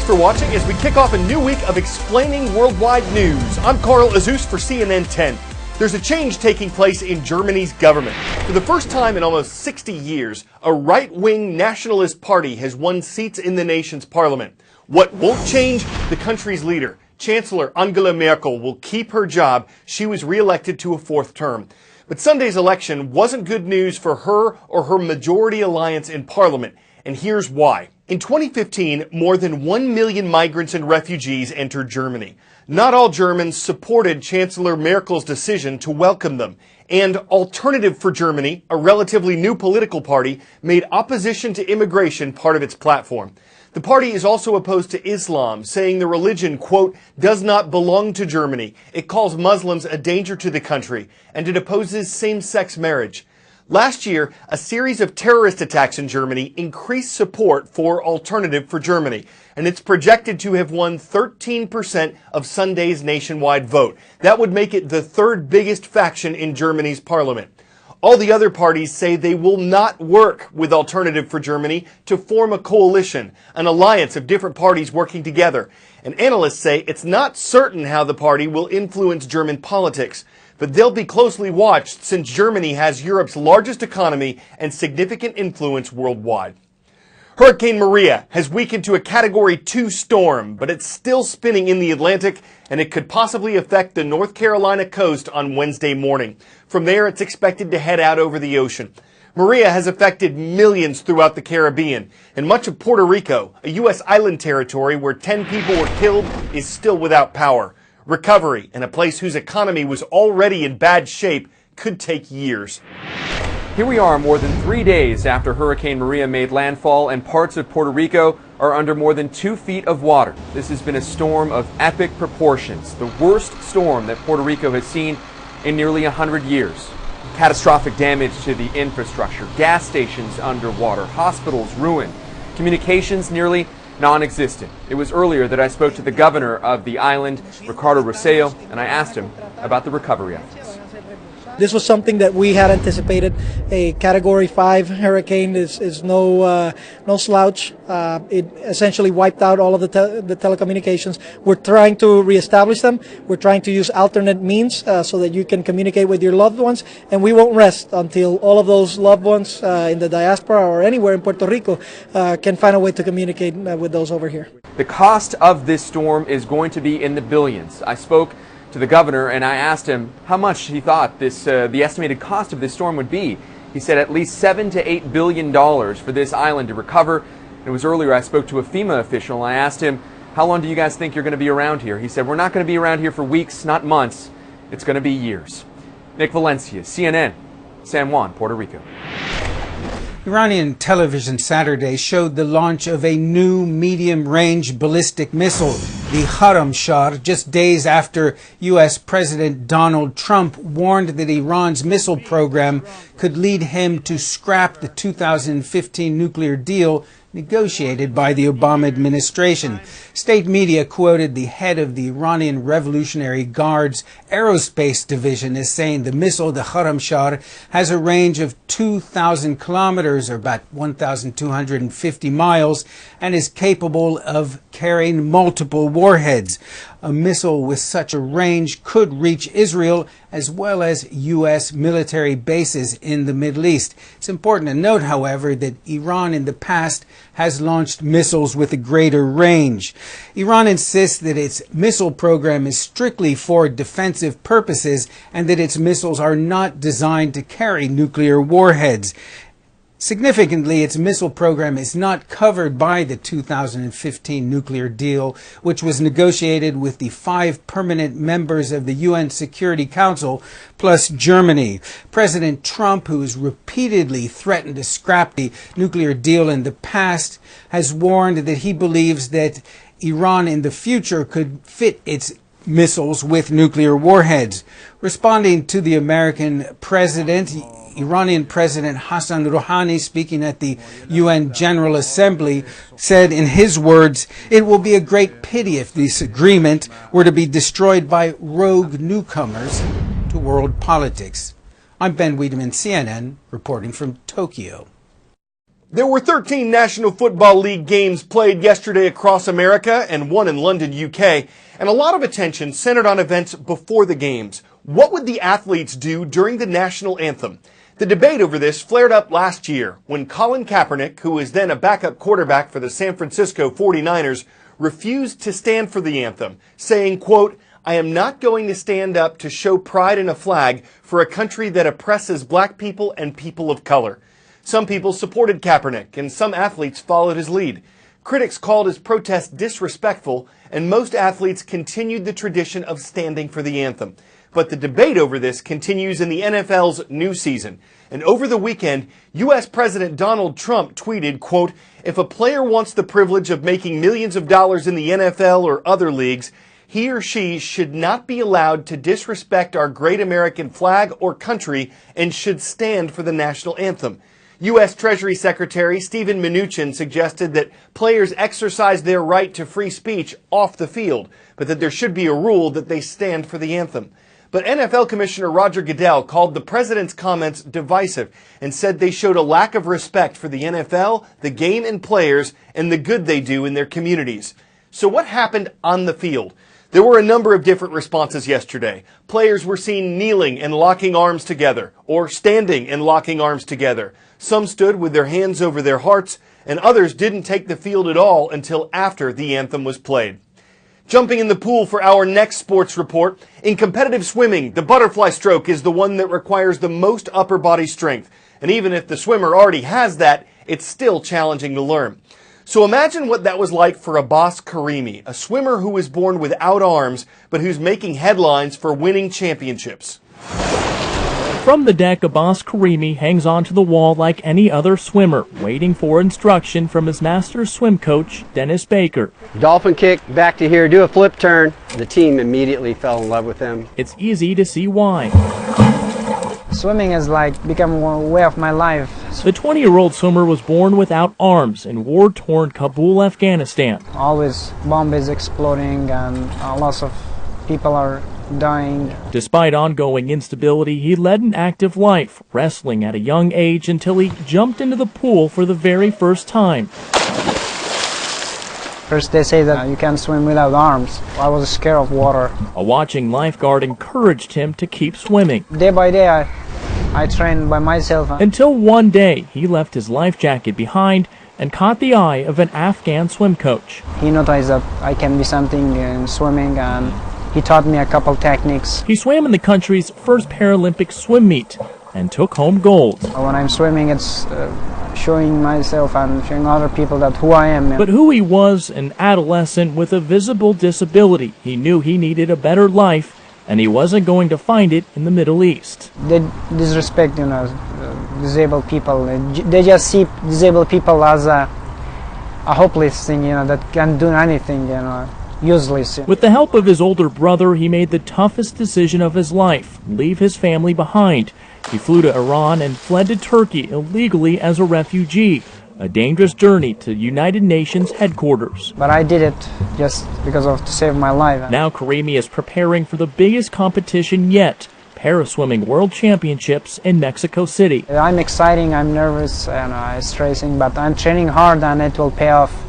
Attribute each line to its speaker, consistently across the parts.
Speaker 1: for watching as we kick off a new week of explaining worldwide news. I'm Carl Azus for CNN 10. There's a change taking place in Germany's government. For the first time in almost 60 years, a right-wing nationalist party has won seats in the nation's parliament. What won't change? The country's leader, Chancellor Angela Merkel, will keep her job. She was re-elected to a fourth term. But Sunday's election wasn't good news for her or her majority alliance in parliament. And here's why. In 2015, more than 1 million migrants and refugees entered Germany. Not all Germans supported Chancellor Merkel's decision to welcome them. And Alternative for Germany, a relatively new political party, made opposition to immigration part of its platform. The party is also opposed to Islam, saying the religion, quote, does not belong to Germany. It calls Muslims a danger to the country, and it opposes same-sex marriage. Last year, a series of terrorist attacks in Germany increased support for Alternative for Germany, and it's projected to have won 13% of Sunday's nationwide vote. That would make it the third biggest faction in Germany's parliament. All the other parties say they will not work with Alternative for Germany to form a coalition, an alliance of different parties working together. And analysts say it's not certain how the party will influence German politics. But they'll be closely watched since Germany has Europe's largest economy and significant influence worldwide. Hurricane Maria has weakened to a Category 2 storm, but it's still spinning in the Atlantic, and it could possibly affect the North Carolina coast on Wednesday morning. From there, it's expected to head out over the ocean. Maria has affected millions throughout the Caribbean, and much of Puerto Rico, a U.S. island territory where 10 people were killed, is still without power. Recovery in a place whose economy was already in bad shape could take years.
Speaker 2: Here we are more than 3 days after Hurricane Maria made landfall, and parts of Puerto Rico are under more than 2 feet of water. This has been a storm of epic proportions, the worst storm that Puerto Rico has seen in nearly 100 years. Catastrophic damage to the infrastructure, gas stations underwater, hospitals ruined, communications nearly non-existent. It was earlier that I spoke to the governor of the island, Ricardo Rosselló, and I asked him about the recovery efforts.
Speaker 3: This was something that we had anticipated. A Category 5 hurricane is no slouch. It essentially wiped out all of the telecommunications. We're trying to reestablish them. We're trying to use alternate means so that you can communicate with your loved ones, and we won't rest until all of those loved ones in the diaspora or anywhere in Puerto Rico can find a way to communicate with those over here.
Speaker 2: The cost of this storm is going to be in the billions. I spoke to the governor and I asked him how much he thought the estimated cost of this storm would be. He said at least $7 to $8 billion for this island to recover. It was earlier I spoke to a FEMA official and I asked him, how long do you guys think you're going to be around here? He said, we're not going to be around here for weeks, not months. It's going to be years. Nick Valencia, CNN, San Juan, Puerto Rico.
Speaker 4: Iranian television Saturday showed the launch of a new medium-range ballistic missile, the Khorramshahr, just days after U.S. President Donald Trump warned that Iran's missile program could lead him to scrap the 2015 nuclear deal negotiated by the Obama administration. State media quoted the head of the Iranian Revolutionary Guard's aerospace division as saying the missile, the Khorramshahr, has a range of 2,000 kilometers, or about 1,250 miles, and is capable of carrying multiple warheads. A missile with such a range could reach Israel as well as U.S. military bases in the Middle East. It's important to note, however, that Iran in the past has launched missiles with a greater range. Iran insists that its missile program is strictly for defensive purposes and that its missiles are not designed to carry nuclear warheads. Significantly, its missile program is not covered by the 2015 nuclear deal, which was negotiated with the 5 permanent members of the UN Security Council, plus Germany. President Trump, who has repeatedly threatened to scrap the nuclear deal in the past, has warned that he believes that Iran in the future could fit its missiles with nuclear warheads. Responding to the American president, Iranian President Hassan Rouhani, speaking at the UN General Assembly, said in his words, "It will be a great pity if this agreement were to be destroyed by rogue newcomers to world politics." I'm Ben Wiedemann, CNN, reporting from Tokyo.
Speaker 1: There were 13 National Football League games played yesterday across America and one in London, UK, and a lot of attention centered on events before the games. What would the athletes do during the national anthem? The debate over this flared up last year when Colin Kaepernick, who was then a backup quarterback for the San Francisco 49ers, refused to stand for the anthem, saying, quote, "I am not going to stand up to show pride in a flag for a country that oppresses black people and people of color." Some people supported Kaepernick, and some athletes followed his lead. Critics called his protest disrespectful, and most athletes continued the tradition of standing for the anthem. But the debate over this continues in the NFL's new season. And over the weekend, U.S. President Donald Trump tweeted, quote, "If a player wants the privilege of making millions of dollars in the NFL or other leagues, he or she should not be allowed to disrespect our great American flag or country and should stand for the national anthem." U.S. Treasury Secretary Steven Mnuchin suggested that players exercise their right to free speech off the field, but that there should be a rule that they stand for the anthem. But NFL Commissioner Roger Goodell called the president's comments divisive and said they showed a lack of respect for the NFL, the game, and players, and the good they do in their communities. So what happened on the field? There were a number of different responses yesterday. Players were seen kneeling and locking arms together, or standing and locking arms together. Some stood with their hands over their hearts, and others didn't take the field at all until after the anthem was played. Jumping in the pool for our next sports report, in competitive swimming, the butterfly stroke is the one that requires the most upper body strength. And even if the swimmer already has that, it's still challenging to learn. So imagine what that was like for Abbas Karimi, a swimmer who was born without arms, but who's making headlines for winning championships.
Speaker 5: From the deck, Abbas Karimi hangs onto the wall like any other swimmer, waiting for instruction from his master swim coach, Dennis Baker.
Speaker 6: Dolphin kick, back to here, do a flip turn. The team immediately fell in love with him.
Speaker 5: It's easy to see why.
Speaker 7: Swimming has become a way of my life.
Speaker 5: The 20-year-old swimmer was born without arms in war-torn Kabul, Afghanistan.
Speaker 7: Always bombs exploding and lots of people are dying.
Speaker 5: Despite ongoing instability, he led an active life, wrestling at a young age until he jumped into the pool for the very first time.
Speaker 7: First they say that you can't swim without arms. I was scared of water.
Speaker 5: A watching lifeguard encouraged him to keep swimming.
Speaker 7: Day by day I trained by myself.
Speaker 5: Until one day he left his life jacket behind and caught the eye of an Afghan swim coach.
Speaker 7: He noticed that I can be something in swimming and he taught me a couple techniques.
Speaker 5: He swam in the country's first Paralympic swim meet and took home gold.
Speaker 7: When I'm swimming, it's showing myself and showing other people that who I am.
Speaker 5: But who he was, an adolescent with a visible disability, he knew he needed a better life, and he wasn't going to find it in the Middle East.
Speaker 7: They disrespect, disabled people. They just see disabled people as a hopeless thing, that can't do anything, useless.
Speaker 5: With the help of his older brother, he made the toughest decision of his life, leave his family behind. He flew to Iran and fled to Turkey illegally as a refugee, a dangerous journey to United Nations headquarters.
Speaker 7: But I did it just because to save my life.
Speaker 5: Now Karimi is preparing for the biggest competition yet, Paraswimming World Championships in Mexico City.
Speaker 7: I'm excited, I'm nervous, and it's stressing, but I'm training hard and it will pay off.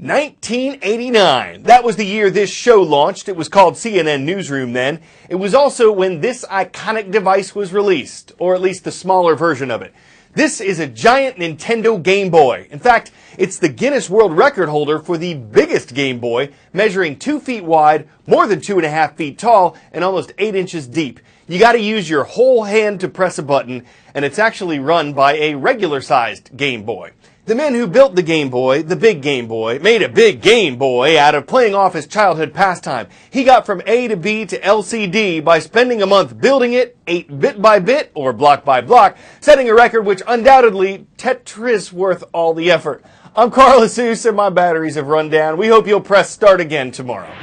Speaker 1: 1989. That was the year this show launched. It was called CNN Newsroom then. It was also when this iconic device was released, or at least the smaller version of it. This is a giant Nintendo Game Boy. In fact, it's the Guinness World Record holder for the biggest Game Boy, measuring 2 feet wide, more than 2.5 feet tall, and almost 8 inches deep. You gotta use your whole hand to press a button, and it's actually run by a regular-sized Game Boy. The man who built the Game Boy, the big Game Boy, made a big Game Boy out of playing off his childhood pastime. He got from A to B to LCD by spending a month building it, 8 bit by bit, or block by block, setting a record which undoubtedly Tetris worth all the effort. I'm Carl Jesus, and my batteries have run down. We hope you'll press start again tomorrow.